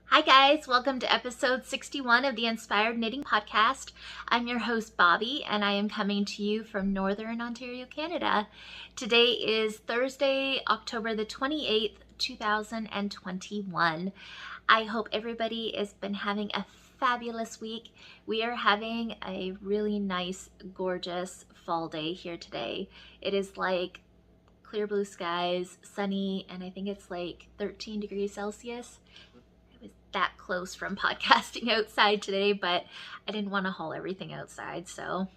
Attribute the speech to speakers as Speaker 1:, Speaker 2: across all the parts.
Speaker 1: Hi guys, welcome to episode 61 of the Inspired Knitting Podcast. I'm your host Bobby and I am coming to you from Northern Ontario, Canada. Today is Thursday, October the 28th, 2021. I hope everybody has been having a fabulous week. We are having a really nice, gorgeous fall day here today. It is like clear blue skies, sunny, and I think it's like 13 degrees Celsius. That close from podcasting outside today, but I didn't want to haul everything outside, so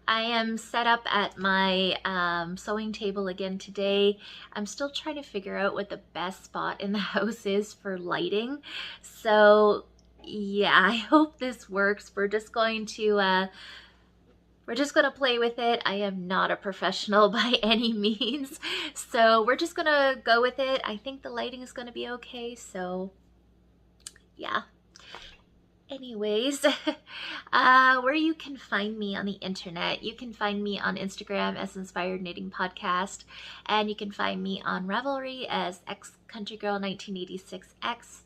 Speaker 1: I am set up at my sewing table again today. I'm still trying to figure out what the best spot in the house is for lighting, so yeah, I hope this works. We're just going to play with it. I am not a professional by any means, so we're just gonna go with it. I think the lighting is gonna be okay, so yeah. Anyways, where you can find me on the internet, you can find me on Instagram as Inspired Knitting Podcast, and you can find me on Ravelry as xcountrygirl1986x.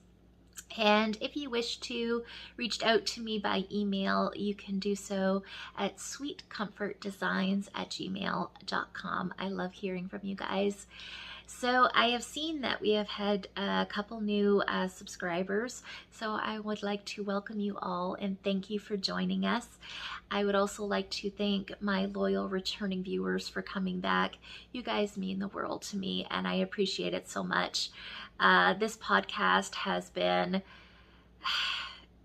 Speaker 1: And if you wish to reach out to me by email, you can do so at sweetcomfortdesigns@gmail.com. I love hearing from you guys. So I have seen that we have had a couple new subscribers, so I would like to welcome you all and thank you for joining us. I would also like to thank my loyal returning viewers for coming back. You guys mean the world to me and I appreciate it so much. This podcast has been...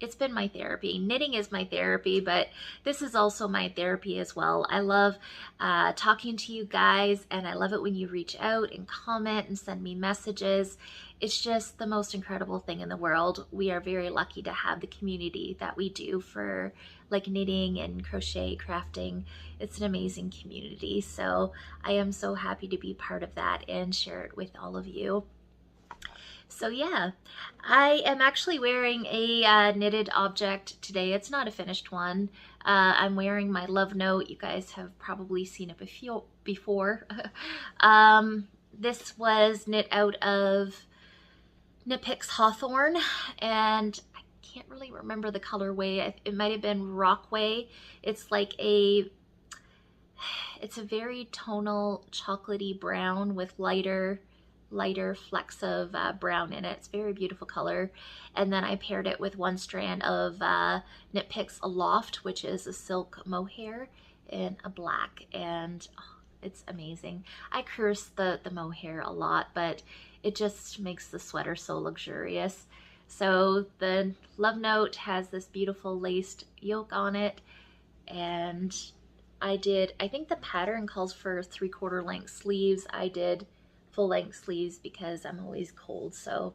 Speaker 1: It's been my therapy. Knitting is my therapy, but this is also my therapy as well. I love talking to you guys, and I love it when you reach out and comment and send me messages. It's just the most incredible thing in the world. We are very lucky to have the community that we do for like knitting and crochet, crafting. It's an amazing community. So I am so happy to be part of that and share it with all of you. So yeah, I am actually wearing a knitted object today. It's not a finished one. I'm wearing my love note. You guys have probably seen it before. This was knit out of Knit Picks Hawthorne, and I can't really remember the colorway. It might have been Rockway. It's like it's a very tonal chocolatey brown with lighter flecks of brown in it. It's a very beautiful color. And then I paired it with one strand of Knit Picks Aloft, which is a silk mohair in a black, and it's amazing. I curse the mohair a lot, but it just makes the sweater so luxurious. So the love note has this beautiful laced yoke on it, and I think the pattern calls for 3/4 length sleeves. I did full-length sleeves because I'm always cold. So,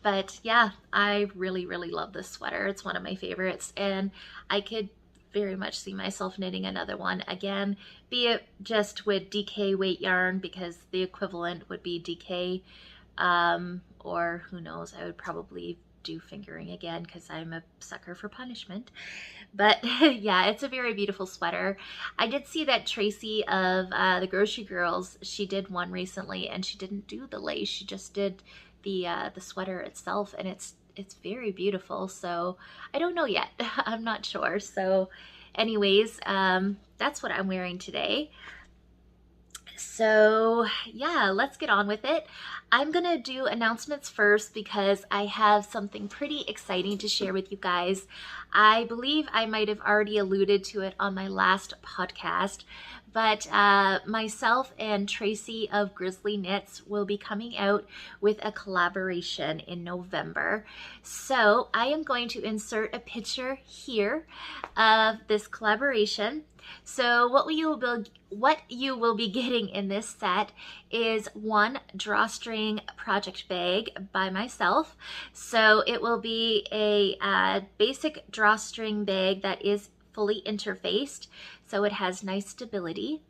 Speaker 1: but yeah, I really love this sweater. It's one of my favorites, and I could very much see myself knitting another one again, be it just with DK weight yarn, because the equivalent would be DK, or who knows, I would probably do fingering again because I'm a sucker for punishment. But yeah, it's a very beautiful sweater. I did see that Tracy of the Grocery Girls, she did one recently, and she didn't do the lace. She just did the sweater itself, and it's very beautiful. So I don't know yet. I'm not sure. So anyways, that's what I'm wearing today. So yeah, let's get on with it. I'm gonna do announcements first because I have something pretty exciting to share with you guys. I believe I might have already alluded to it on my last podcast, but myself and Tracy of Grizzly Knits will be coming out with a collaboration in November. So I am going to insert a picture here of this collaboration. So what you will be getting in this set is one drawstring project bag by myself. So it will be a basic drawstring bag that is fully interfaced, so it has nice stability.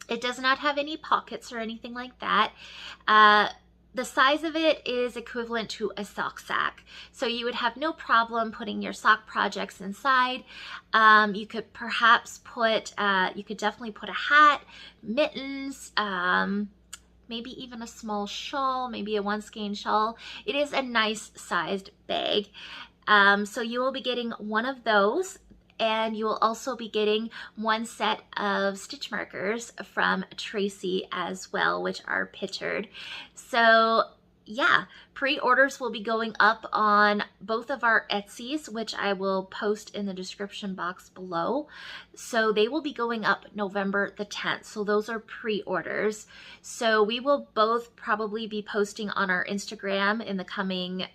Speaker 1: It does not have any pockets or anything like that. The size of it is equivalent to a sock sack. So you would have no problem putting your sock projects inside. You could perhaps put, you could definitely put a hat, mittens, maybe even a small shawl, maybe a one skein shawl. It is a nice sized bag. So you will be getting one of those, and you will also be getting one set of stitch markers from Tracy as well, which are pictured. So yeah, pre-orders will be going up on both of our Etsy's, which I will post in the description box below. So they will be going up November the 10th. So those are pre-orders. So we will both probably be posting on our Instagram in the coming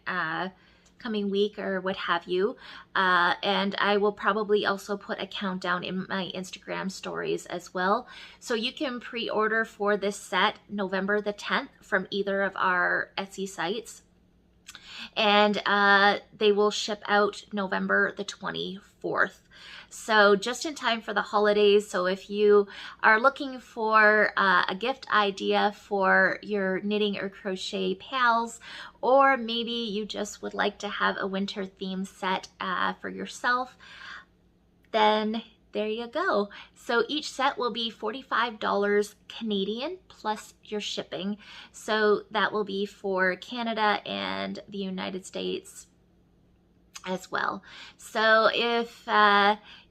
Speaker 1: week or what have you, and I will probably also put a countdown in my Instagram stories as well, so you can pre-order for this set November the 10th from either of our Etsy sites, and they will ship out November the 24th. So just in time for the holidays. So if you are looking for a gift idea for your knitting or crochet pals, or maybe you just would like to have a winter theme set for yourself, then there you go. So each set will be $45 Canadian plus your shipping. So that will be for Canada and the United States as well. So if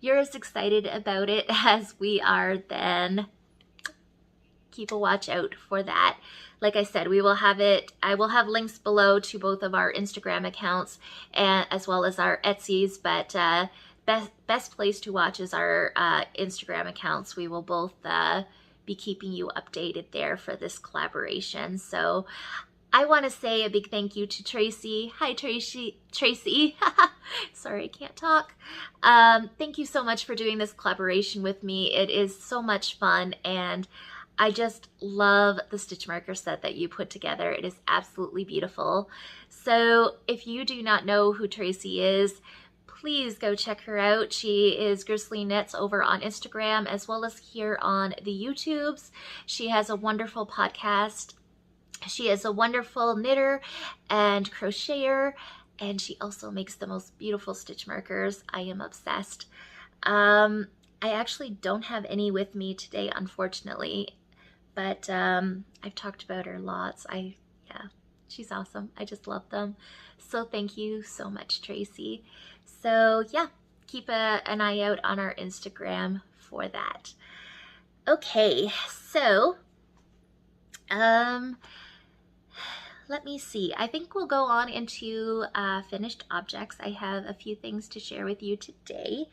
Speaker 1: you're as excited about it as we are, then keep a watch out for that. Like I said, we will have it, I will have links below to both of our Instagram accounts and as well as our Etsy's, but best place to watch is our Instagram accounts. We will both be keeping you updated there for this collaboration. So I want to say a big thank you to Tracy. Hi, Tracy. Sorry, I can't talk. Thank you so much for doing this collaboration with me. It is so much fun, and I just love the stitch marker set that you put together. It is absolutely beautiful. So if you do not know who Tracy is, please go check her out. She is Grizzly Knits over on Instagram as well as here on the YouTubes. She has a wonderful podcast. She is a wonderful knitter and crocheter, and she also makes the most beautiful stitch markers. I am obsessed. I actually don't have any with me today, unfortunately, but I've talked about her lots. Yeah, she's awesome. I just love them. So thank you so much, Tracy. So yeah, keep an eye out on our Instagram for that. Okay, so let me see. I think we'll go on into finished objects. I have a few things to share with you today.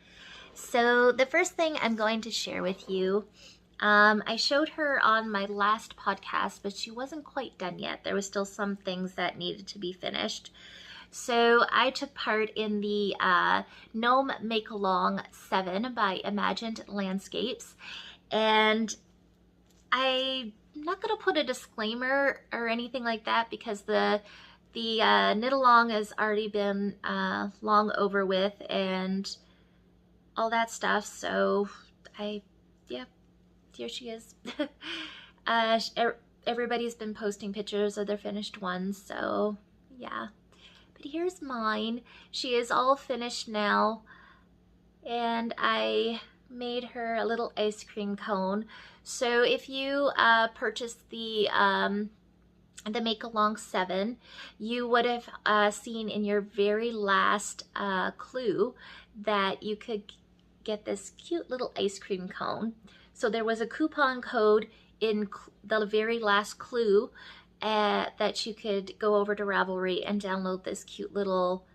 Speaker 1: So the first thing I'm going to share with you, I showed her on my last podcast, but she wasn't quite done yet. There was still some things that needed to be finished. So I took part in the Gnome Make-Along 7 by Imagined Landscapes, and I'm not going to put a disclaimer or anything like that because the knit along has already been long over with and all that stuff. So yeah, here she is. Everybody's been posting pictures of their finished ones, so yeah. But here's mine. She is all finished now, and I made her a little ice cream cone. So if you purchased the Make-Along 7, you would have seen in your very last clue that you could get this cute little ice cream cone. So there was a coupon code in the very last clue that you could go over to Ravelry and download this cute little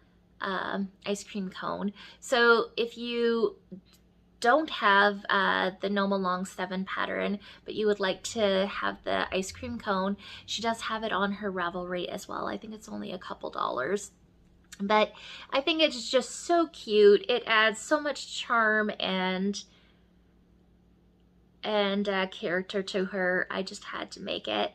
Speaker 1: ice cream cone. So if you don't have the Gnome Along 7 pattern, but you would like to have the ice cream cone, she does have it on her Ravelry as well. I think it's only a couple dollars. But I think it's just so cute. It adds so much charm and character to her. I just had to make it.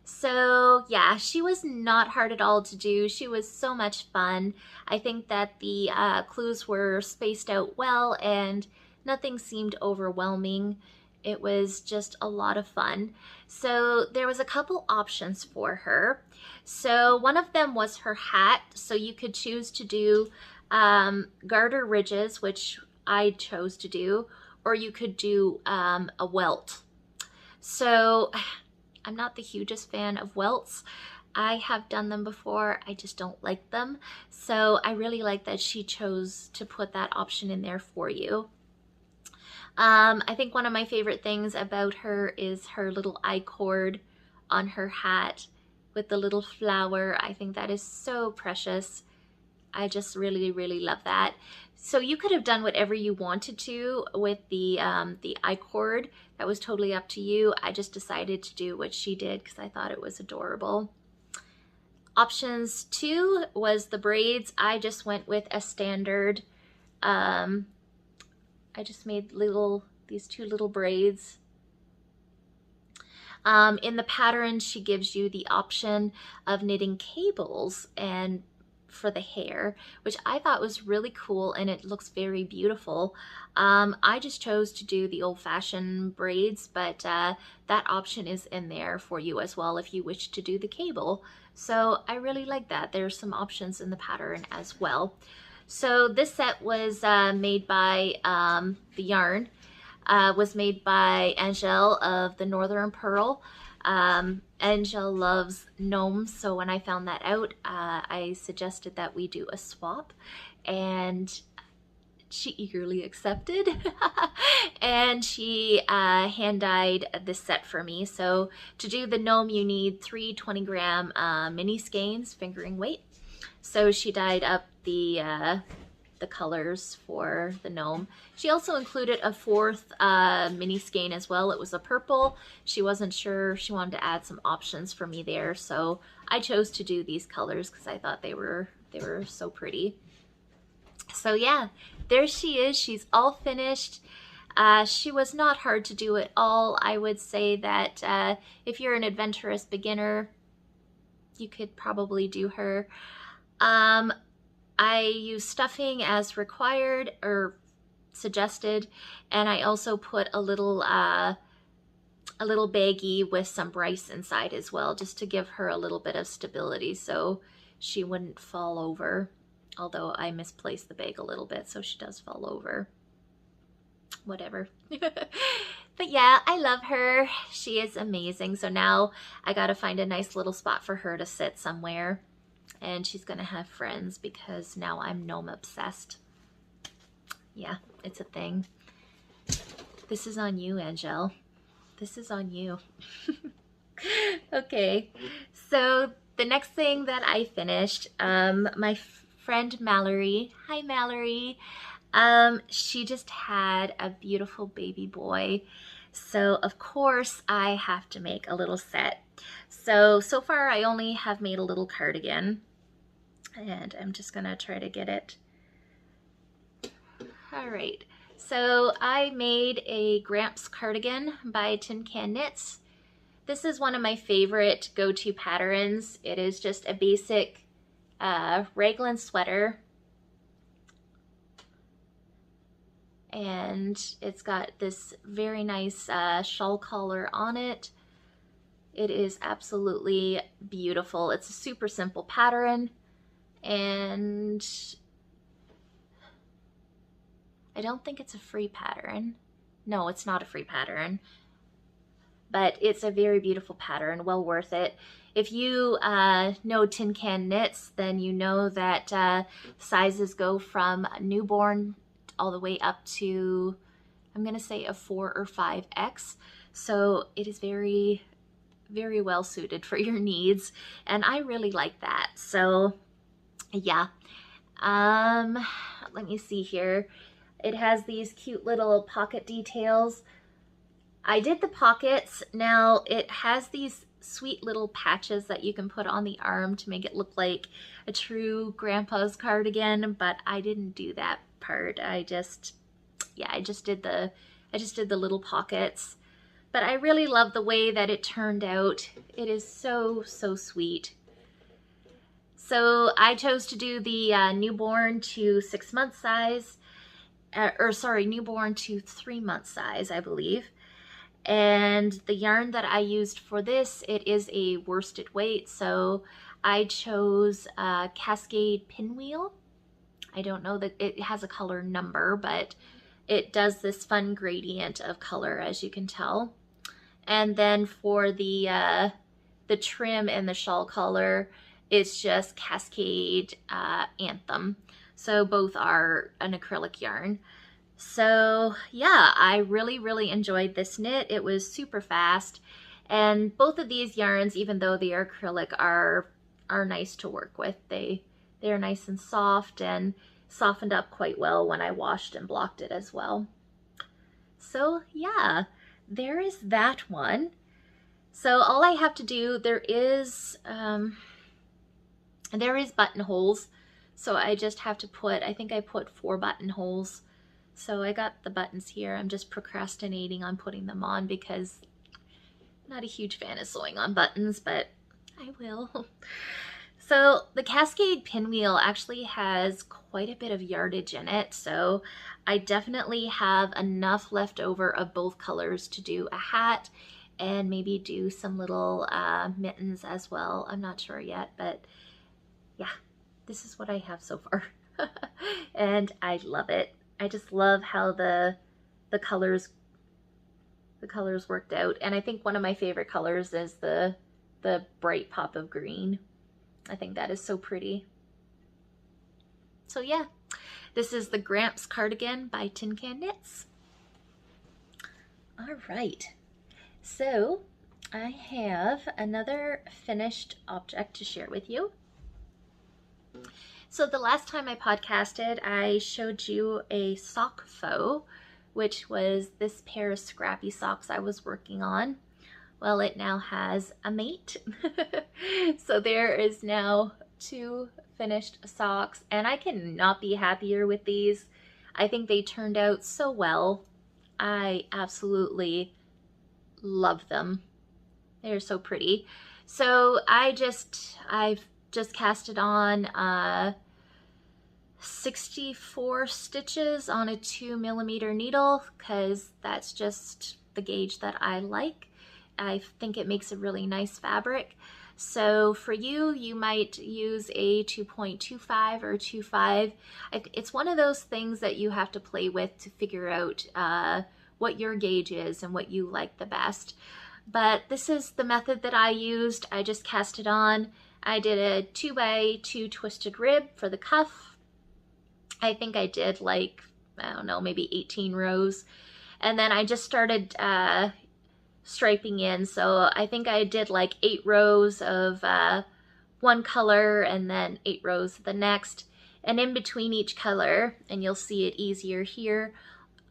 Speaker 1: So yeah, she was not hard at all to do. She was so much fun. I think that the clues were spaced out well and nothing seemed overwhelming. It was just a lot of fun. So there was a couple options for her. So one of them was her hat. So you could choose to do garter ridges, which I chose to do, or you could do a welt. So I'm not the hugest fan of welts. I have done them before, I just don't like them. So I really like that she chose to put that option in there for you. I think one of my favorite things about her is her little I-cord on her hat with the little flower. I think that is so precious. I just really, really love that. So you could have done whatever you wanted to with the I-cord. That was totally up to you. I just decided to do what she did because I thought it was adorable. Options 2 was the braids. I just went with a standard, I just made these 2 little braids. In the pattern, she gives you the option of knitting cables and for the hair, which I thought was really cool, and it looks very beautiful. I just chose to do the old-fashioned braids, but that option is in there for you as well if you wish to do the cable. So I really like that. There's some options in the pattern as well. So this set was made by, the yarn was made by Angel of the Northern Pearl. Angel loves gnomes, so when I found that out, I suggested that we do a swap, and she eagerly accepted. And she hand dyed this set for me. So to do the gnome, you need 3 20-gram mini skeins, fingering weight. So she dyed up the colors for the gnome. She also included a 4th mini skein as well. It was a purple. She wasn't sure. She wanted to add some options for me there, so I chose to do these colors because I thought they were so pretty. So yeah, there she is. She's all finished. She was not hard to do at all. I would say that if you're an adventurous beginner, you could probably do her. I use stuffing as required or suggested, and I also put a little baggie with some rice inside as well, just to give her a little bit of stability so she wouldn't fall over. Although I misplaced the bag a little bit, so she does fall over. Whatever. But yeah, I love her. She is amazing. So now I gotta find a nice little spot for her to sit somewhere. And she's gonna have friends because now I'm gnome obsessed. Yeah, it's a thing. This is on you, Angel. This is on you. Okay, so the next thing that I finished, my friend Mallory, hi Mallory, she just had a beautiful baby boy. So of course I have to make a little set. So far I only have made a little cardigan, and I'm just gonna try to get it. All right, so I made a Gramps cardigan by Tin Can Knits. This is one of my favorite go-to patterns. It is just a basic raglan sweater, and it's got this very nice shawl collar on it. It is absolutely beautiful. It's a super simple pattern, and I don't think it's a free pattern. No, it's not a free pattern, but it's a very beautiful pattern, well worth it. If you know Tin Can Knits, then you know that sizes go from newborn all the way up to, I'm gonna say, a 4 or 5X. So it is very, very well suited for your needs, and I really like that. So yeah, let me see here. It has these cute little pocket details. I did the pockets. Now it has these sweet little patches that you can put on the arm to make it look like a true grandpa's cardigan, but I didn't do that part. I just did the little pockets. But I really love the way that it turned out. It is so, so sweet. So I chose to do the newborn to 6 month size, newborn to 3 month size, I believe. And the yarn that I used for this, it is a worsted weight, so I chose Cascade Pinwheel. I don't know that it has a color number, but it does this fun gradient of color, as you can tell. And then for the trim and the shawl color, it's just Cascade Anthem. So both are an acrylic yarn. So yeah, I really enjoyed this knit. It was super fast. And both of these yarns, even though they are acrylic, are nice to work with. They're nice and soft and softened up quite well when I washed and blocked it as well. So yeah, there is that one. So all I have to do, there is buttonholes. So I just have to put, I think I put 4 buttonholes. So I got the buttons here. I'm just procrastinating on putting them on because I'm not a huge fan of sewing on buttons, but I will. So the Cascade pinwheel actually has quite a bit of yardage in it, so I definitely have enough left over of both colors to do a hat and maybe do some little mittens as well. I'm not sure yet, but yeah, this is what I have so far. And I love it. I just love how the colors worked out. And I think one of my favorite colors is the bright pop of green. I think that is so pretty. So yeah, this is the Gramps cardigan by Tin Can Knits. All right, so I have another finished object to share with you. So the last time I podcasted, I showed you a sock faux, which was this pair of scrappy socks I was working on. Well, it now has a mate. So there is now 2 finished socks, and I cannot be happier with these. I think they turned out so well. I absolutely love them. They're so pretty. So I've just casted on 64 stitches on a 2mm needle because that's just the gauge that I like. I think it makes a really nice fabric. So for you, you might use a 2.25 or 2.5. It's one of those things that you have to play with to figure out what your gauge is and what you like the best. But this is the method that I used. I just cast it on. I did a 2x2 twisted rib for the cuff. I think I did like, I don't know, maybe 18 rows. And then I just started striping in. So I think I did like 8 rows of one color and then 8 rows of the next. And in between each color, and you'll see it easier here,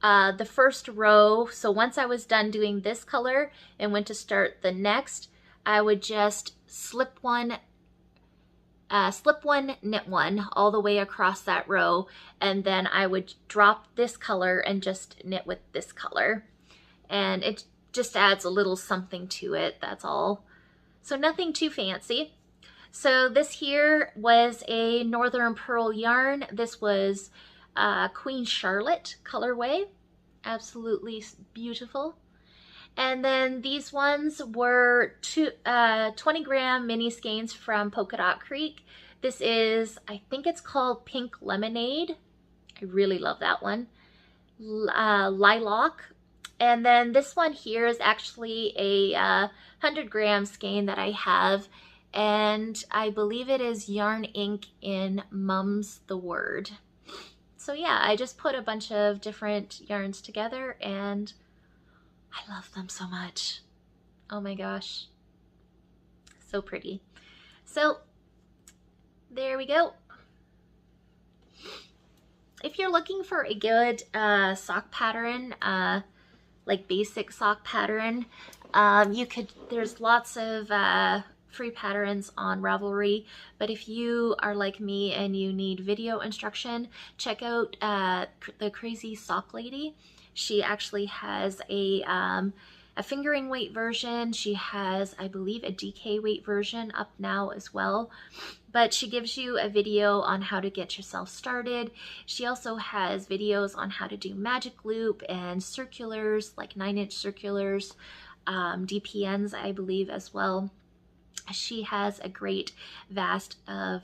Speaker 1: the first row, so once I was done doing this color and went to start the next, I would just slip one, knit one all the way across that row, and then I would drop this color and just knit with this color. And it just adds a little something to it, that's all. So nothing too fancy. So this here was a Northern Pearl yarn. This was Queen Charlotte colorway. Absolutely beautiful. And then these ones were 20-gram mini skeins from Polka Dot Creek. This is, I think it's called Pink Lemonade. I really love that one. Lilac. And then this one here is actually a 100-gram skein that I have. And I believe it is Yarn Ink in Mum's the Word. So yeah, I just put a bunch of different yarns together and I love them so much. Oh my gosh. So pretty. So there we go. If you're looking for a good sock pattern, like basic sock pattern, there's lots of free patterns on Ravelry, but if you are like me and you need video instruction, check out the Crazy Sock Lady. She actually has a fingering weight version. She has, I believe, a DK weight version up now as well. But she gives you a video on how to get yourself started. She also has videos on how to do magic loop and circulars, like 9-inch circulars, DPNs, I believe, as well. She has a great vast of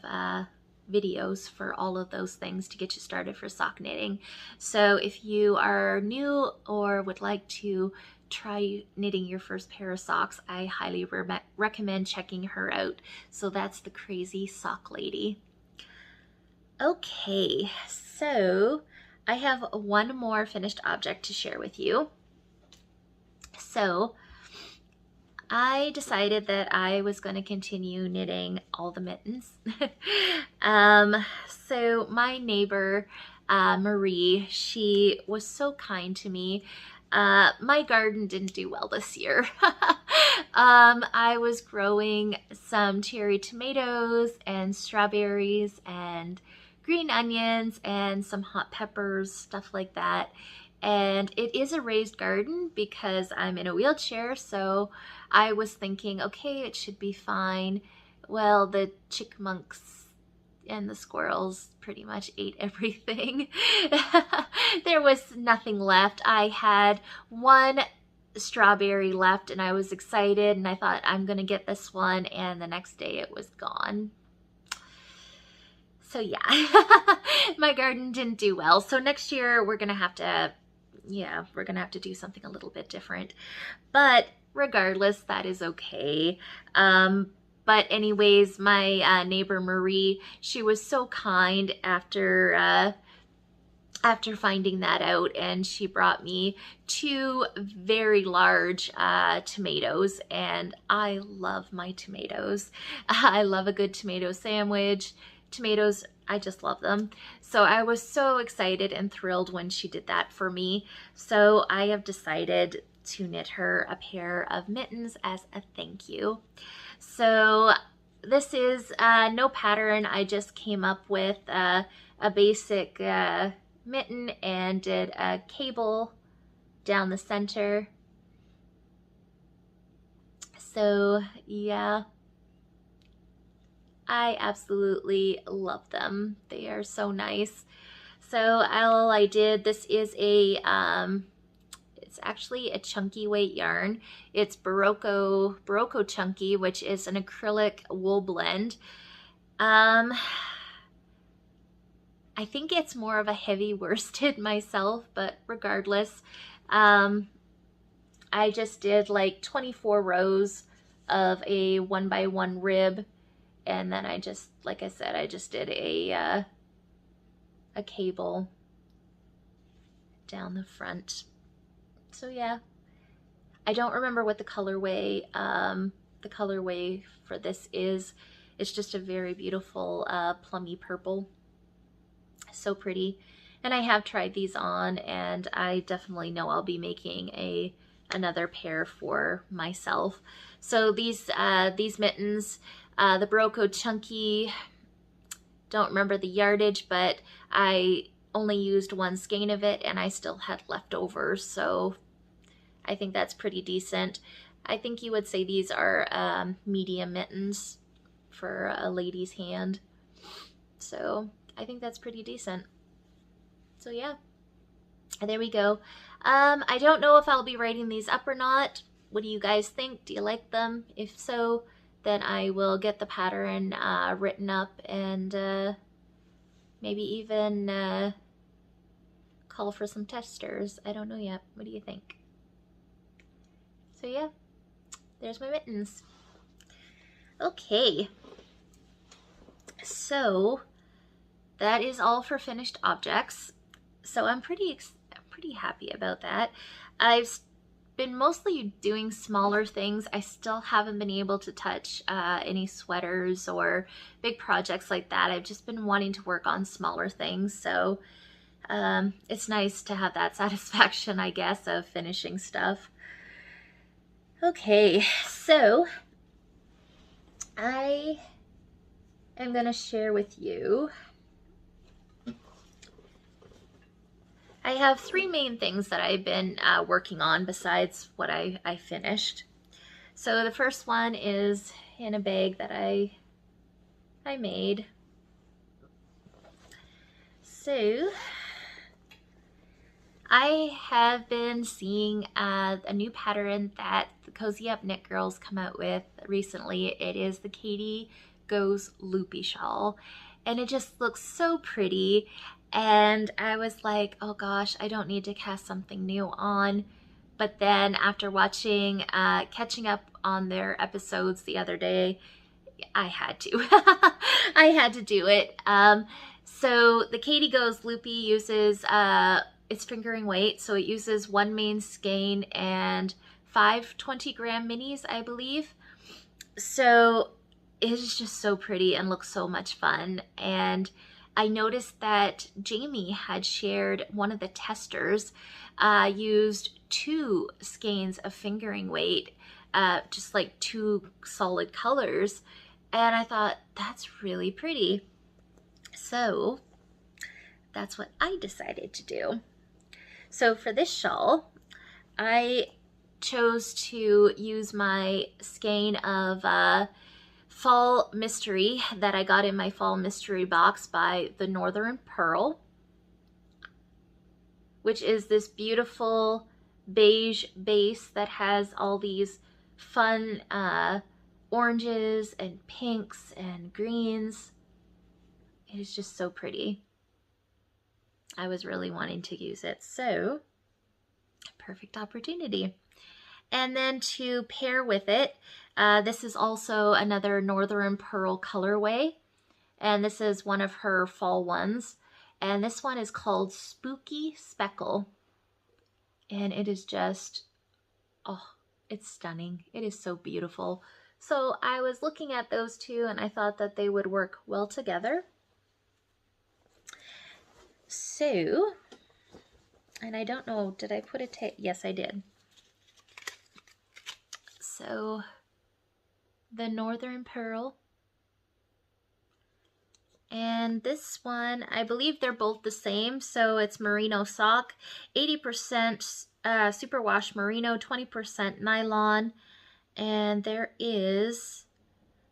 Speaker 1: videos for all of those things to get you started for sock knitting. So if you are new or would like to try knitting your first pair of socks, I highly recommend checking her out. So that's the Crazy Sock Lady. Okay, so I have one more finished object to share with you. So I decided that I was going to continue knitting all the mittens. So my neighbor, Marie, she was so kind to me. My garden didn't do well this year. I was growing some cherry tomatoes and strawberries and green onions and some hot peppers, stuff like that. And it is a raised garden because I'm in a wheelchair, so I was thinking, okay, it should be fine. Well, the chipmunks and the squirrels pretty much ate everything. There was nothing left. I had one strawberry left and I was excited and I thought I'm gonna get this one, and the next day it was gone. So yeah, my garden didn't do well. So next year we're gonna have to, we're gonna have to do something a little bit different. But regardless, that is okay. But anyways, my neighbor Marie, she was so kind after finding that out, and she brought me 2 very large tomatoes, and I love my tomatoes. I love a good tomato sandwich. Tomatoes, I just love them. So I was so excited and thrilled when she did that for me. So I have decided to knit her a pair of mittens as a thank you. So this is no pattern. I just came up with a basic mitten and did a cable down the center. So yeah, I absolutely love them. They are so nice. So all I did, this is a it's actually a chunky weight yarn. It's Barocco Chunky, which is an acrylic wool blend. I think it's more of a heavy worsted myself, but regardless, I just did like 24 rows of a 1x1 rib, and then I just, like I said, I just did a cable down the front. So yeah, I don't remember what the colorway for this is. It's just a very beautiful plummy purple. So pretty. And I have tried these on, and I definitely know I'll be making another pair for myself. So these mittens, the Barocco Chunky, don't remember the yardage, but I only used 1 skein of it and I still had leftovers, so I think that's pretty decent. I think you would say these are medium mittens for a lady's hand, so I think that's pretty decent. So yeah, there we go. I don't know if I'll be writing these up or not. What do you guys think? Do you like them? If so, then I will get the pattern written up and maybe even call for some testers. I don't know yet. What do you think? So yeah, there's my mittens. Okay, so that is all for finished objects. So I'm pretty happy about that. I've been mostly doing smaller things. I still haven't been able to touch any sweaters or big projects like that. I've just been wanting to work on smaller things, so it's nice to have that satisfaction, I guess, of finishing stuff. Okay, so I am going to share with you. I have 3 main things that I've been working on besides what I finished. So the first one is in a bag that I made. So I have been seeing a new pattern that the Cozy Up Knit Girls come out with recently. It is the Katie Goes Loopy Shawl, and it just looks so pretty. And I was like, oh gosh, I don't need to cast something new on. But then after watching, catching up on their episodes the other day, I had to. I had to do it. So the Katie Goes Loopy uses its fingering weight. So it uses 1 main skein and 5 20-gram minis, I believe. So it is just so pretty and looks so much fun. And I noticed that Jamie had shared one of the testers used 2 skeins of fingering weight, just like 2 solid colors. And I thought, that's really pretty. So that's what I decided to do. So for this shawl, I chose to use my skein of Fall Mystery that I got in my Fall Mystery box by the Northern Pearl, which is this beautiful beige base that has all these fun oranges and pinks and greens. It is just so pretty. I was really wanting to use it, so perfect opportunity. And then to pair with it, this is also another Northern Pearl colorway, and this is one of her fall ones, and this one is called Spooky Speckle, and it is just, oh, it's stunning. It is so beautiful. So I was looking at those two and I thought that they would work well together. So, and I don't know, did I put a tape? Yes, I did. So, the Northern Pearl. And this one, I believe they're both the same. So it's merino sock, 80% superwash merino, 20% nylon. And there is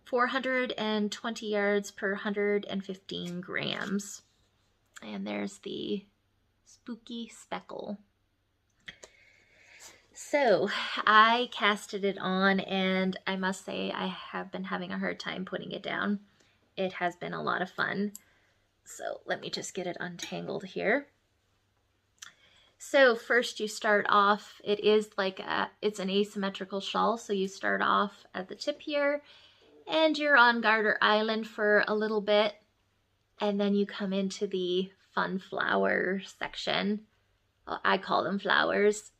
Speaker 1: 420 yards per 115 grams. And there's the Spooky Speckle. So I casted it on, and I must say I have been having a hard time putting it down. It has been a lot of fun. So let me just get it untangled here. So first you start off, it is like it's an asymmetrical shawl. So you start off at the tip here and you're on Garter Island for a little bit. And then you come into the fun flower section. Well, I call them flowers.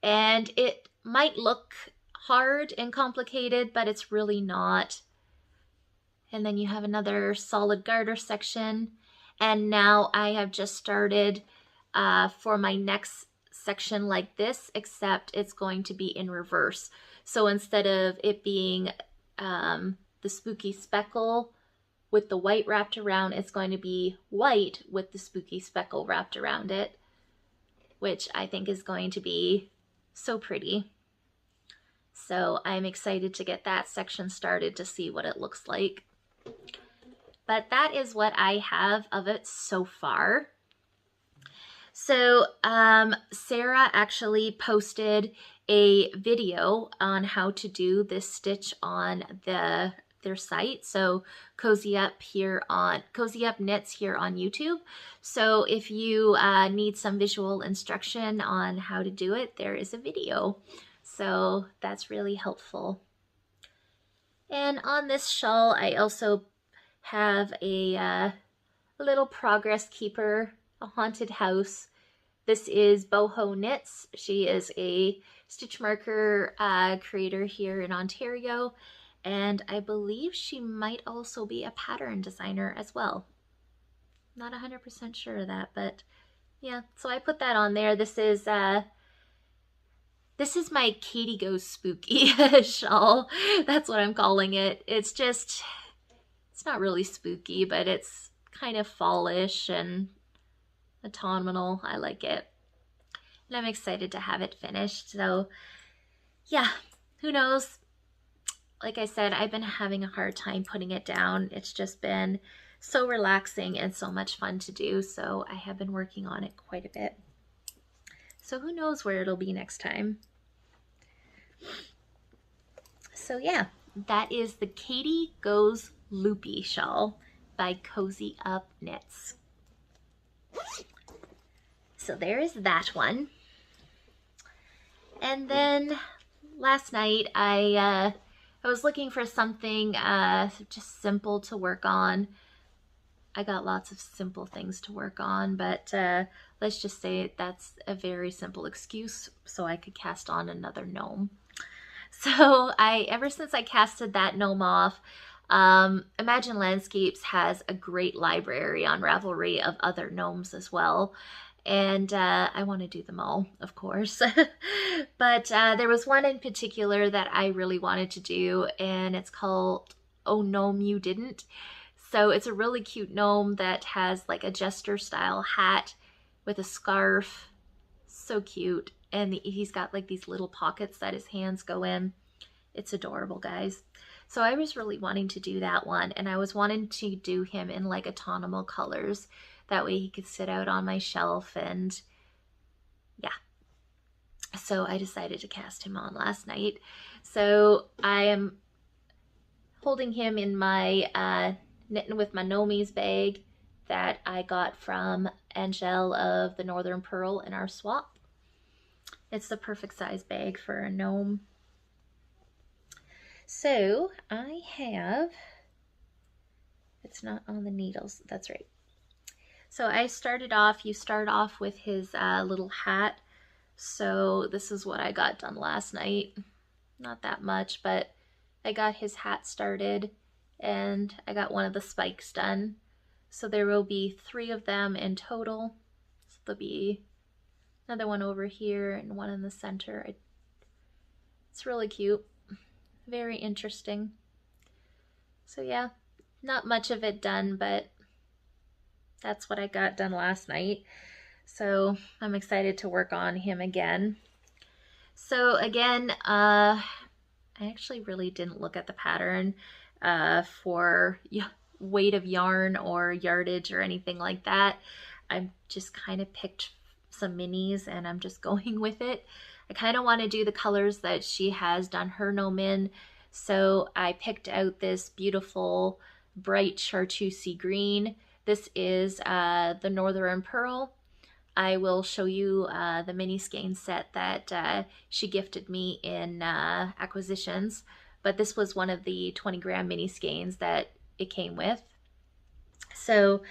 Speaker 1: And it might look hard and complicated, but it's really not. And then you have another solid garter section. And now I have just started for my next section like this, except it's going to be in reverse. So instead of it being the Spooky Speckle with the white wrapped around, it's going to be white with the Spooky Speckle wrapped around it, which I think is going to be so pretty. So I'm excited to get that section started to see what it looks like. But that is what I have of it so far. So Sarah actually posted a video on how to do this stitch on their site. So Cozy Up Knits here on YouTube. So if you need some visual instruction on how to do it, there is a video. So that's really helpful. And on this shawl, I also have a little progress keeper, a haunted house. This is Boho Knits. She is a stitch marker creator here in Ontario, and I believe she might also be a pattern designer as well. Not 100% sure of that, but yeah, so I put that on there. This is my Katie Goes Spooky shawl. That's what I'm calling it. It's just, it's not really spooky, but it's kind of fallish and autumnal. I like it. And I'm excited to have it finished. So yeah, who knows? Like I said, I've been having a hard time putting it down. It's just been so relaxing and so much fun to do. So I have been working on it quite a bit. So who knows where it'll be next time. So yeah, that is the Katie Goes Loopy shawl by Cozy Up Knits. So there is that one. And then last night I was looking for something just simple to work on. I got lots of simple things to work on, but let's just say that's a very simple excuse so I could cast on another gnome. So ever since I casted that gnome off, Imagine Landscapes has a great library on Ravelry of other gnomes as well. And I want to do them all, of course. But there was one in particular that I really wanted to do, and it's called Oh Gnome You Didn't. So it's a really cute gnome that has like a jester style hat with a scarf. So cute. And he's got like these little pockets that his hands go in. It's adorable, guys. So I was really wanting to do that one, and I was wanting to do him in like autumnal colors. That way he could sit out on my shelf, and yeah. So I decided to cast him on last night. So I am holding him in my Knitting with My Gnomies bag that I got from Angel of the Northern Pearl in our swap. It's the perfect size bag for a gnome. So I have, it's not on the needles, that's right. So I started off, you start off with his little hat. So this is what I got done last night. Not that much, but I got his hat started and I got one of the spikes done. So there will be 3 of them in total. So there'll be another one over here and one in the center. It's really cute. Very interesting. So yeah, not much of it done, but that's what I got done last night. So I'm excited to work on him again. So again, I actually really didn't look at the pattern for weight of yarn or yardage or anything like that. I just kind of picked some minis and I'm just going with it. I kind of want to do the colors that she has done her gnome in. So I picked out this beautiful bright chartreusey green. This is the Northern Pearl. I will show you the mini skein set that she gifted me in acquisitions, but this was one of the 20-gram mini skeins that it came with. So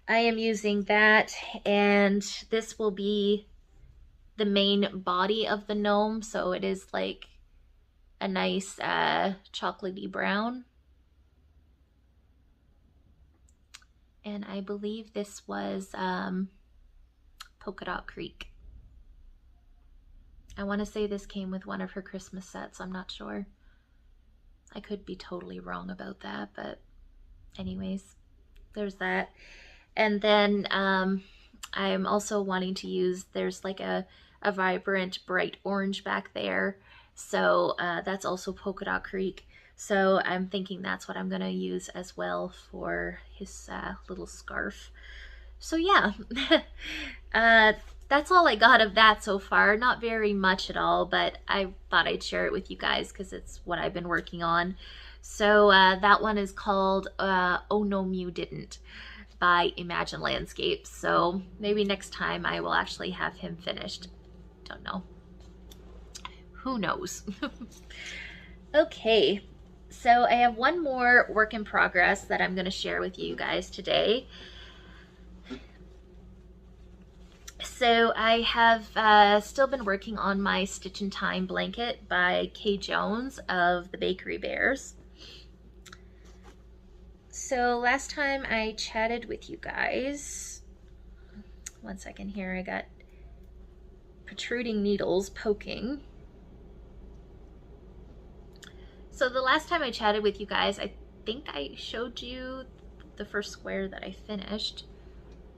Speaker 1: I am using that, and this will be the main body of the gnome. So it is like a nice chocolatey brown. And I believe this was Polka Dot Creek. I want to say this came with one of her Christmas sets. I'm not sure. I could be totally wrong about that, but anyways, there's that. And then I'm also wanting to use, there's like a vibrant bright orange back there. So that's also Polka Dot Creek. So I'm thinking that's what I'm going to use as well for his little scarf. So yeah, that's all I got of that so far. Not very much at all, but I thought I'd share it with you guys because it's what I've been working on. So that one is called Oh Gnome You Didn't by Imagine Landscapes. So maybe next time I will actually have him finished. Don't know. Who knows? Okay, so I have one more work in progress that I'm going to share with you guys today. So I have still been working on my Stitch in Time blanket by Kay Jones of the Bakery Bears. So last time I chatted with you guys, one second here, I got protruding needles poking. So the last time I chatted with you guys, I think I showed you the first square that I finished.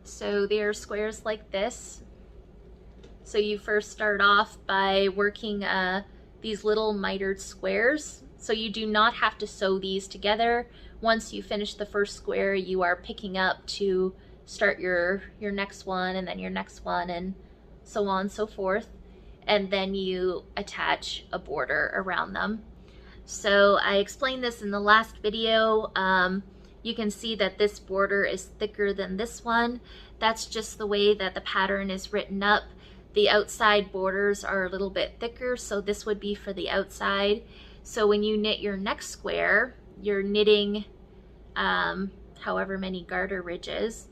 Speaker 1: So they're squares like this. So you first start off by working these little mitered squares. So you do not have to sew these together. Once you finish the first square, you are picking up to start your next one, and then your next one, and so on and so forth. And then you attach a border around them. So I explained this in the last video. You can see that this border is thicker than this one. That's just the way that the pattern is written up. the outside borders are a little bit thicker, so this would be for the outside. So when you knit your next square, you're knitting however many garter ridges,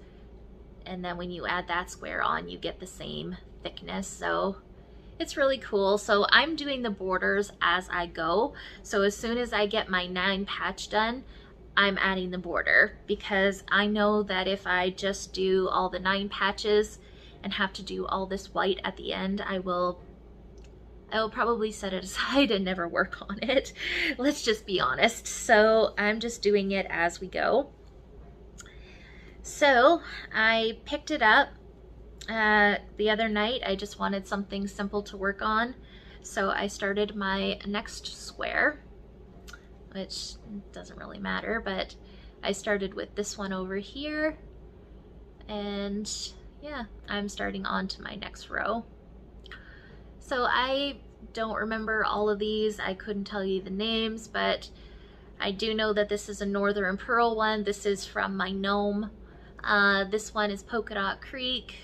Speaker 1: and then when you add that square on, you get the same thickness. So it's really cool. So I'm doing the borders as I go. So as soon as I get my 9 patch done, I'm adding the border, because I know that if I just do all the 9 patches and have to do all this white at the end, I will probably set it aside and never work on it. Let's just be honest. So I'm just doing it as we go. So I picked it up the other night. I just wanted something simple to work on. So I started my next square, which doesn't really matter, but I started with this one over here, and yeah, I'm starting on to my next row. So I don't remember all of these. I couldn't tell you the names, but I do know that this is a Northern Pearl one. This is from my gnome. This one is Polka Dot Creek.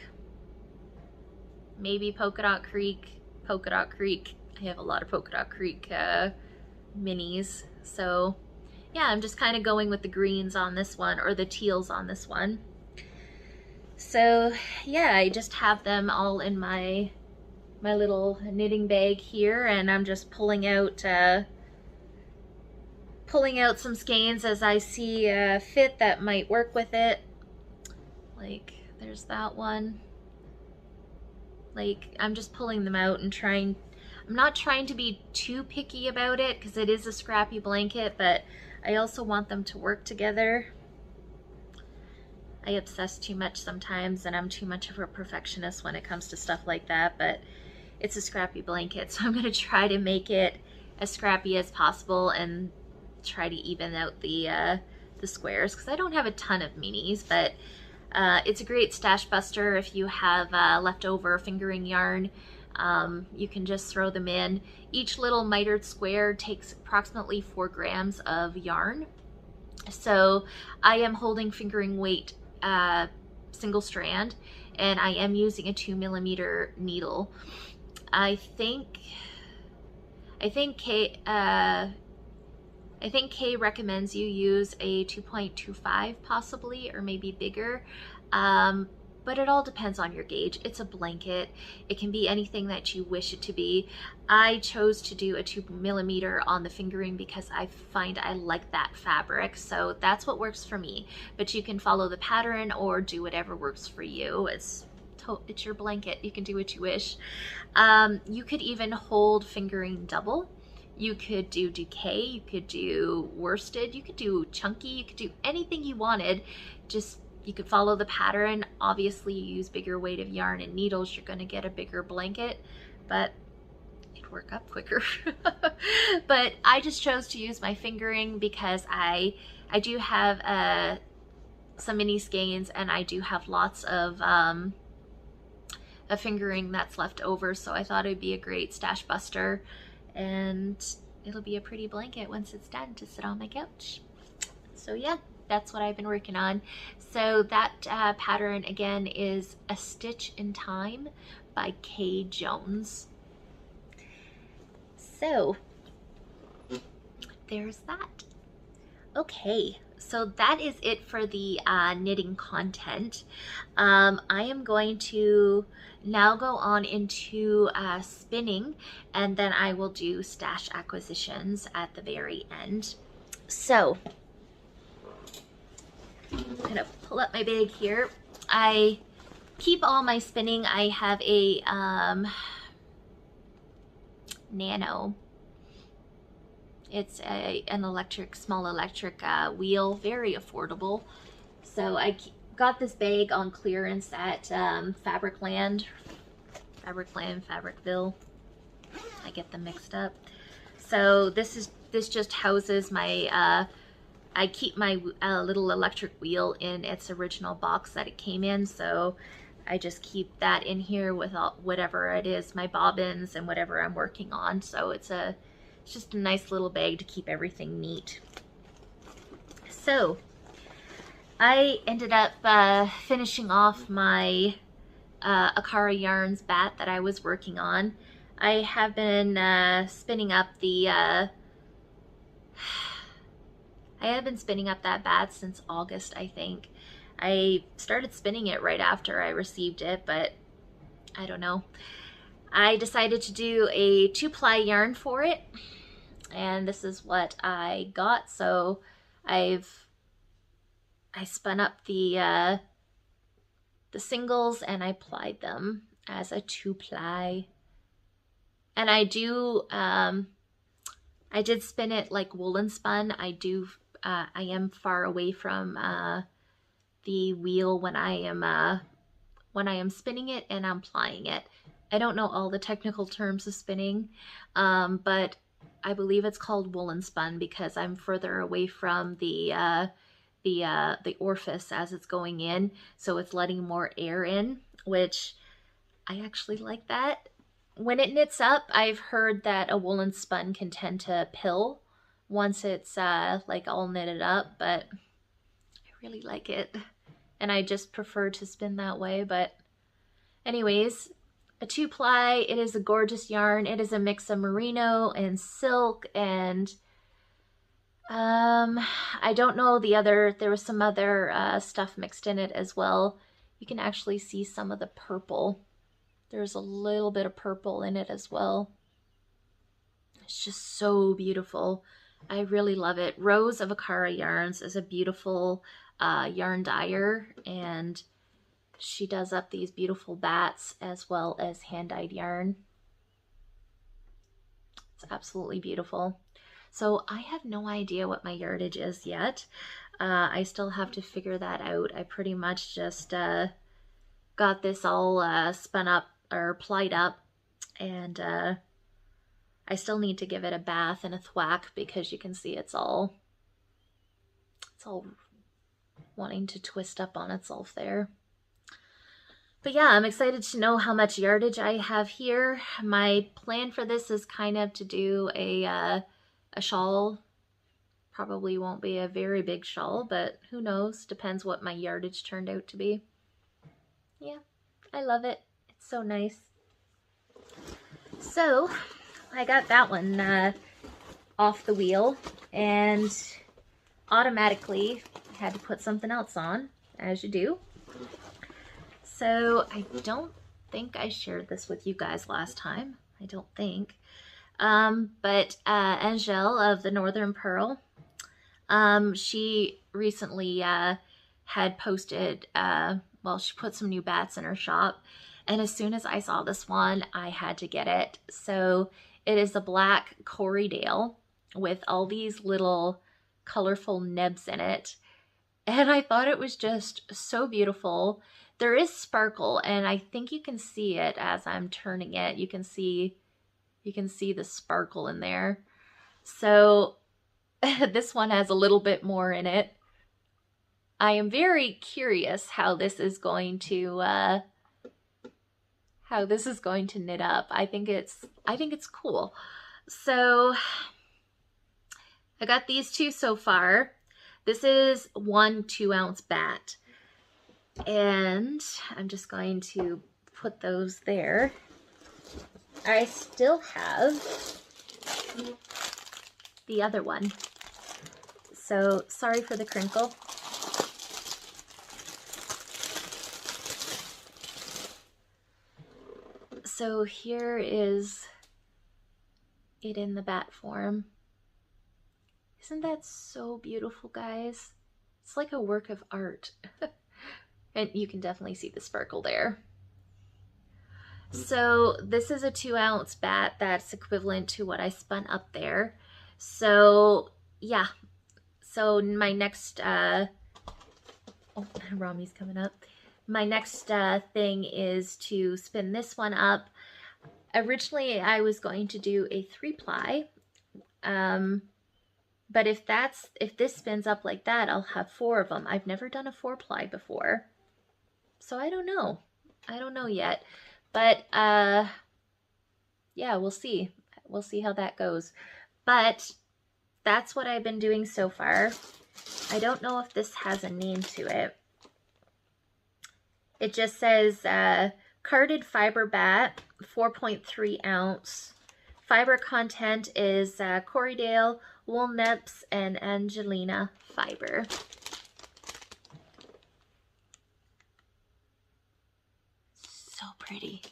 Speaker 1: Maybe Polka Dot Creek, Polka Dot Creek. I have a lot of Polka Dot Creek minis. So yeah, I'm just kind of going with the greens on this one, or the teals on this one. So yeah, I just have them all in my little knitting bag here, and I'm just pulling out some skeins as I see fit that might work with it. Like there's that one. Like I'm just pulling them out and trying. I'm not trying to be too picky about it, because it is a scrappy blanket, but I also want them to work together. I obsess too much sometimes, and I'm too much of a perfectionist when it comes to stuff like that, but it's a scrappy blanket, so I'm going to try to make it as scrappy as possible and try to even out the squares, because I don't have a ton of minis, but it's a great stash buster if you have leftover fingering yarn. You can just throw them in. Each little mitered square takes approximately 4 grams of yarn. So I am holding fingering weight single strand, and I am using a 2mm needle. I think Kay recommends you use a 2.25 possibly, or maybe bigger. But it all depends on your gauge. It's a blanket. It can be anything that you wish it to be. I chose to do a 2mm on the fingering because I find I like that fabric. So that's what works for me. But you can follow the pattern or do whatever works for you. It's your blanket. You can do what you wish. You could even hold fingering double. You could do decay. You could do worsted. You could do chunky. You could do anything you wanted. Just you could follow the pattern. Obviously, you use bigger weight of yarn and needles, you're going to get a bigger blanket, but it'd work up quicker. But I just chose to use my fingering because I do have some mini skeins, and I do have lots of a fingering that's left over, so I thought it'd be a great stash buster, and it'll be a pretty blanket once it's done to sit on my couch. So yeah, that's what I've been working on. So that pattern again is A Stitch in Time by Kay Jones. So there's that. Okay, so that is it for the knitting content. I am going to now go on into spinning, and then I will do stash acquisitions at the very end. So I'm gonna pull up my bag here. I keep all my spinning. I have a Nano. It's an small electric wheel, very affordable. So I got this bag on clearance at Fabricland, Fabricville. I get them mixed up. So this just houses my I keep my little electric wheel in its original box that it came in, so I just keep that in here with whatever it is, my bobbins and whatever I'm working on. So it's just a nice little bag to keep everything neat. So I ended up finishing off my Akara Yarns bat that I was working on. I have been spinning up the I have been spinning up that bat since August, I think. I started spinning it right after I received it, but I don't know. I decided to do a 2-ply yarn for it, and this is what I got. So I spun up the singles and I plied them as a 2-ply. And I did spin it like woolen spun. I am far away from the wheel when I am spinning it and I'm plying it. I don't know all the technical terms of spinning, but I believe it's called woolen spun because I'm further away from the orifice as it's going in, so it's letting more air in, which I actually like that. When it knits up, I've heard that a woolen spun can tend to pill once it's like all knitted up, but I really like it, and I just prefer to spin that way. But anyways, a 2-ply, it is a gorgeous yarn. It is a mix of merino and silk, and I don't know there was some other stuff mixed in it as well. You can actually see some of the purple. There's a little bit of purple in it as well. It's just so beautiful. I really love it. Rose of Akara Yarns is a beautiful yarn dyer, and she does up these beautiful bats as well as hand-dyed yarn. It's absolutely beautiful. So I have no idea what my yardage is yet. I still have to figure that out. I pretty much just got this all spun up or plied up, and I still need to give it a bath and a thwack because you can see it's all wanting to twist up on itself there. But yeah, I'm excited to know how much yardage I have here. My plan for this is kind of to do a shawl. Probably won't be a very big shawl, but who knows? Depends what my yardage turned out to be. Yeah, I love it. It's so nice. So I got that one off the wheel, and automatically I had to put something else on, as you do. So I don't think I shared this with you guys last time. I don't think. But Angel of the Northern Pearl, she recently had posted, well, she put some new bats in her shop, and as soon as I saw this one, I had to get it. So it is a black Corriedale with all these little colorful nibs in it, and I thought it was just so beautiful. There is sparkle, and I think you can see it as I'm turning it. You can see the sparkle in there. So this one has a little bit more in it. I am very curious how this is going to knit up. I think it's cool. So I got these two so far. This is 1 2-ounce bat, and I'm just going to put those there. I still have the other one, so sorry for the crinkle. So here is it in the bat form. Isn't that so beautiful, guys? It's like a work of art. And you can definitely see the sparkle there. So this is a 2-ounce bat that's equivalent to what I spun up there. So yeah, so my next, oh, Rami's coming up. My next thing is to spin this one up. Originally I was going to do a 3-ply, but if this spins up like that, I'll have 4 of them. I've never done a 4-ply before, so I don't know. I don't know yet, but yeah, we'll see. We'll see how that goes. But that's what I've been doing so far. I don't know if this has a name to it. It just says carded fiber bat, 4.3 ounce. Fiber content is Corriedale, wool nips, and Angelina fiber. So pretty.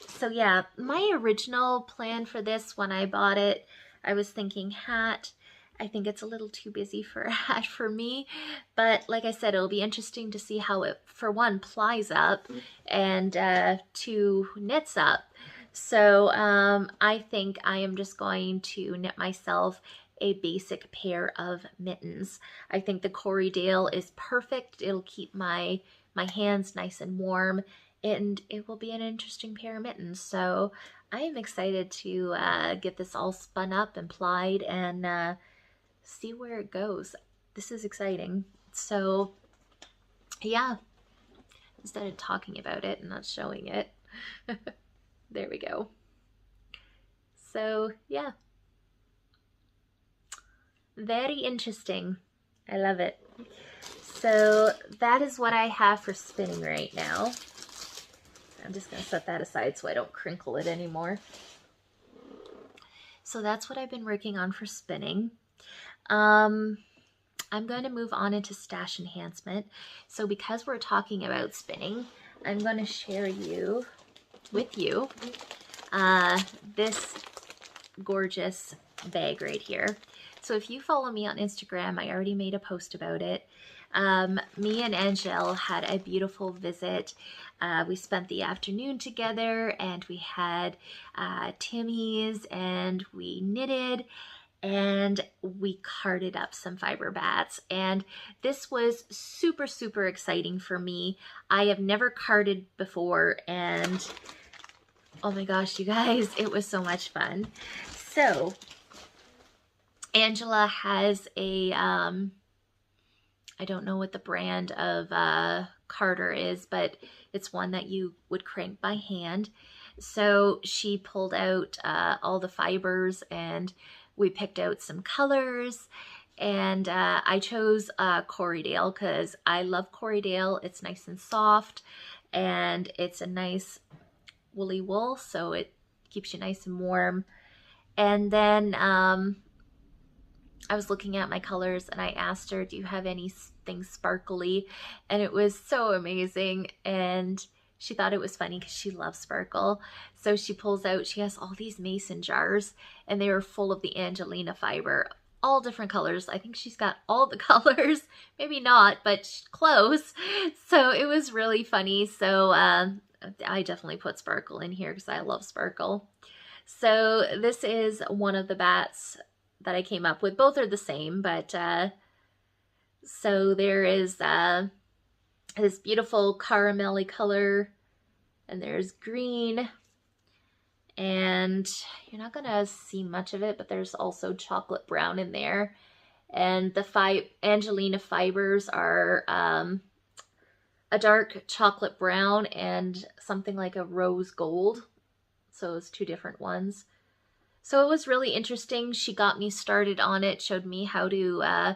Speaker 1: So yeah, my original plan for this when I bought it, I was thinking hat. I think it's a little too busy for a hat for me, but like I said, it'll be interesting to see how it, for one, plies up, and two, knits up. So I think I am just going to knit myself a basic pair of mittens. I think the Corriedale is perfect. It'll keep my hands nice and warm, and it will be an interesting pair of mittens. So I am excited to get this all spun up and plied and see where it goes. This is exciting. So yeah, instead of talking about it and not showing it, there we go. So yeah, very interesting. I love it. So that is what I have for spinning right now. I'm just going to set that aside so I don't crinkle it anymore. So that's what I've been working on for spinning. I'm going to move on into stash enhancement. So because we're talking about spinning, I'm going to share with you this gorgeous bag right here. So if you follow me on Instagram, I already made a post about it. Me and Angel had a beautiful visit. We spent the afternoon together, and we had Timmy's, and we knitted, and we carded up some fiber bats. And this was super, super exciting for me. I have never carded before, and oh my gosh, you guys, it was so much fun. So Angela has a, I don't know what the brand of carder is, but it's one that you would crank by hand. So she pulled out all the fibers, and we picked out some colors, and I chose Corriedale because I love Corriedale. It's nice and soft, and it's a nice woolly wool, so it keeps you nice and warm. And then I was looking at my colors, and I asked her, do you have anything sparkly? And it was so amazing. And she thought it was funny because she loves sparkle. So she pulls out, she has all these mason jars, and they were full of the Angelina fiber, all different colors. I think she's got all the colors, maybe not, but close. So it was really funny. So I definitely put sparkle in here because I love sparkle. So this is one of the bats that I came up with. Both are the same, but so there is this beautiful caramelly color, and there's green, and you're not gonna see much of it, but there's also chocolate brown in there. And the Angelina fibers are a dark chocolate brown and something like a rose gold. So it's two different ones. So it was really interesting. She got me started on it, showed me how to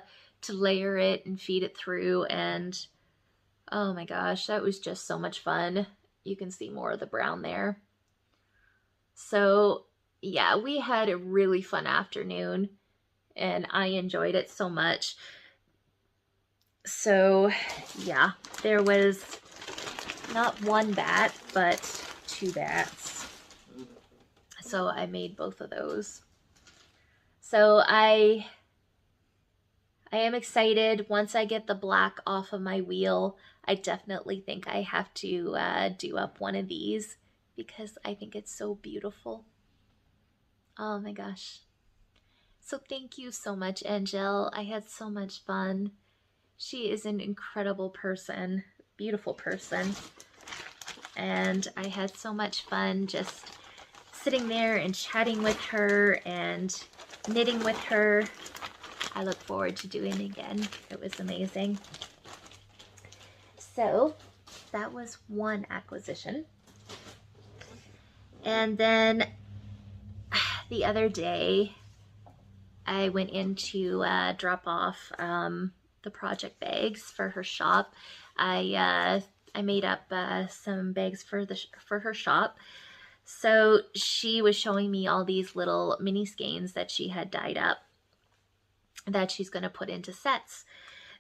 Speaker 1: layer it and feed it through, and oh my gosh, that was just so much fun. You can see more of the brown there. So yeah, we had a really fun afternoon, and I enjoyed it so much. So yeah, there was not one bat, but two bats. So I made both of those. So I am excited. Once I get the black off of my wheel, I definitely think I have to do up one of these because I think it's so beautiful. Oh my gosh. So thank you so much, Angel. I had so much fun. She is an incredible person, beautiful person. And I had so much fun just sitting there and chatting with her and knitting with her. I look forward to doing it again. It was amazing. So that was one acquisition. And then the other day, I went in to drop off the project bags for her shop. I I made up some bags for her shop. So she was showing me all these little mini skeins that she had dyed up that she's going to put into sets.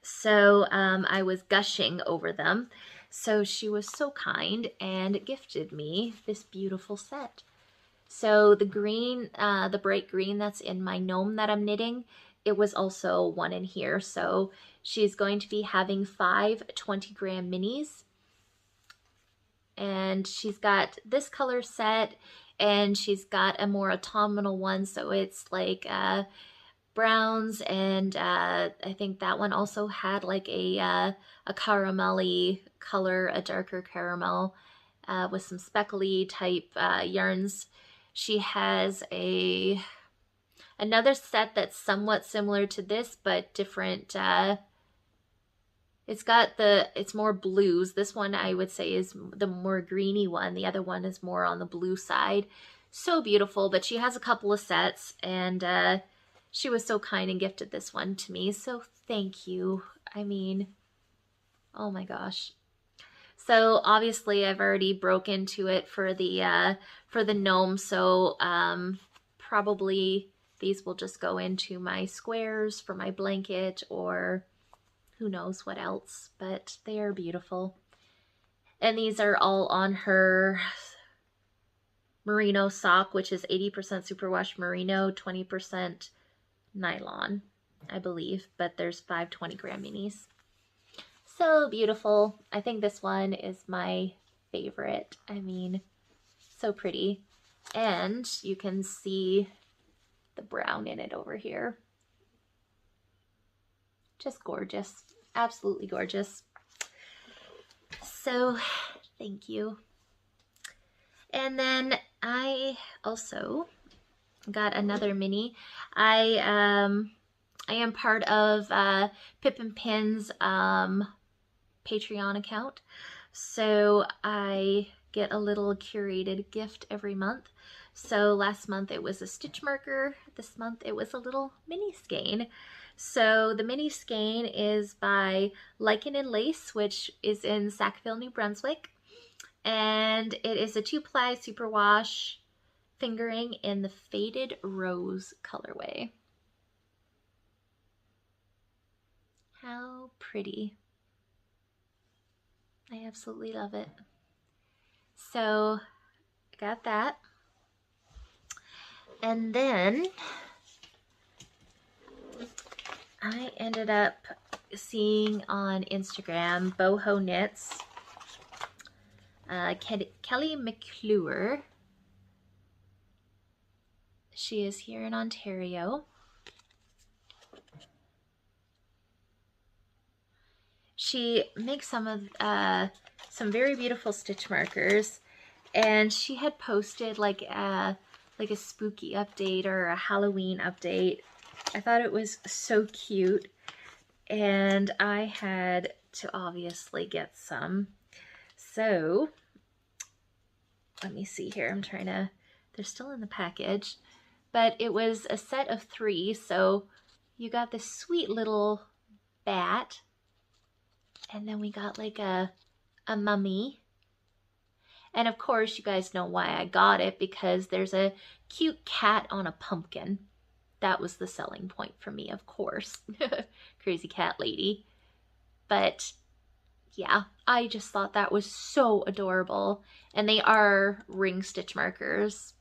Speaker 1: So I was gushing over them. So she was so kind and gifted me this beautiful set. So the green, the bright green that's in my gnome that I'm knitting, it was also one in here. So she's going to be having 5 20-gram minis. And she's got this color set, and she's got a more autumnal one. So it's like browns, and I think that one also had like a caramelly color, a darker caramel with some speckly type yarns. She has another set that's somewhat similar to this, but different. It's more blues. This one I would say is the more greeny one. The other one is more on the blue side. So beautiful, but she has a couple of sets, and she was so kind and gifted this one to me. So thank you. I mean, oh my gosh. So obviously I've already broke into it for the gnome. So probably these will just go into my squares for my blanket, or who knows what else, but they are beautiful. And these are all on her merino sock, which is 80% superwash merino, 20% nylon, I believe, but there's 5 20-gram minis. So beautiful. I think this one is my favorite. I mean, so pretty. And you can see the brown in it over here. Just gorgeous. Absolutely gorgeous. So thank you. And then I also got another mini. I am part of Pip and Pin's Patreon account. So I get a little curated gift every month. So last month it was a stitch marker. This month it was a little mini skein. So the mini skein is by Lichen and Lace, which is in Sackville, New Brunswick. And it is a 2-ply superwash fingering in the Faded Rose colorway. How pretty. I absolutely love it. So I got that. And then I ended up seeing on Instagram Boho Knits, Kelly McClure. She is here in Ontario. She makes some very beautiful stitch markers, and she had posted like a spooky update or a Halloween update. I thought it was so cute, and I had to obviously get some. So let me see here. I'm trying to, they're still in the package, but it was a set of 3. So you got this sweet little bat, and then we got like a mummy. And of course, you guys know why I got it, because there's a cute cat on a pumpkin. That was the selling point for me, of course. Crazy cat lady. But yeah, I just thought that was so adorable. And they are ring stitch markers.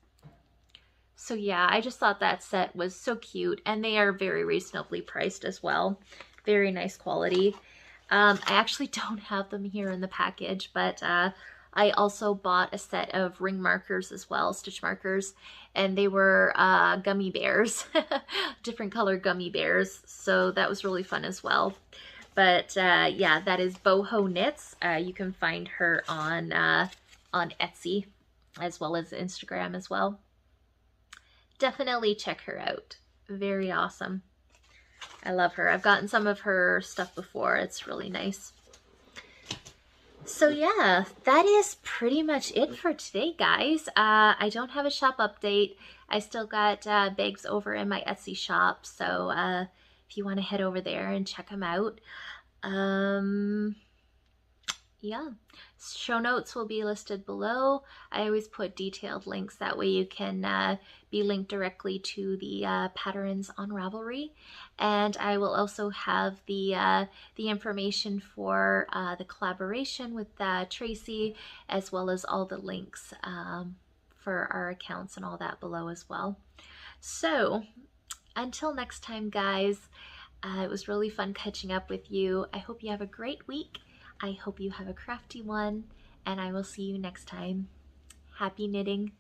Speaker 1: So yeah, I just thought that set was so cute. And they are very reasonably priced as well. Very nice quality. I actually don't have them here in the package, but I also bought a set of ring markers as well, stitch markers, and they were gummy bears, different color gummy bears. So that was really fun as well. But yeah, that is Boho Knits. You can find her on Etsy as well as Instagram as well. Definitely check her out. Very awesome. I love her. I've gotten some of her stuff before. It's really nice. So yeah, that is pretty much it for today, guys. I don't have a shop update. I still got bags over in my Etsy shop. So if you want to head over there and check them out. Yeah, show notes will be listed below. I always put detailed links, that way you can be linked directly to the patterns on Ravelry. And I will also have the information for the collaboration with Tracy, as well as all the links for our accounts and all that below as well. So until next time, guys, it was really fun catching up with you. I hope you have a great week. I hope you have a crafty one, and I will see you next time. Happy knitting.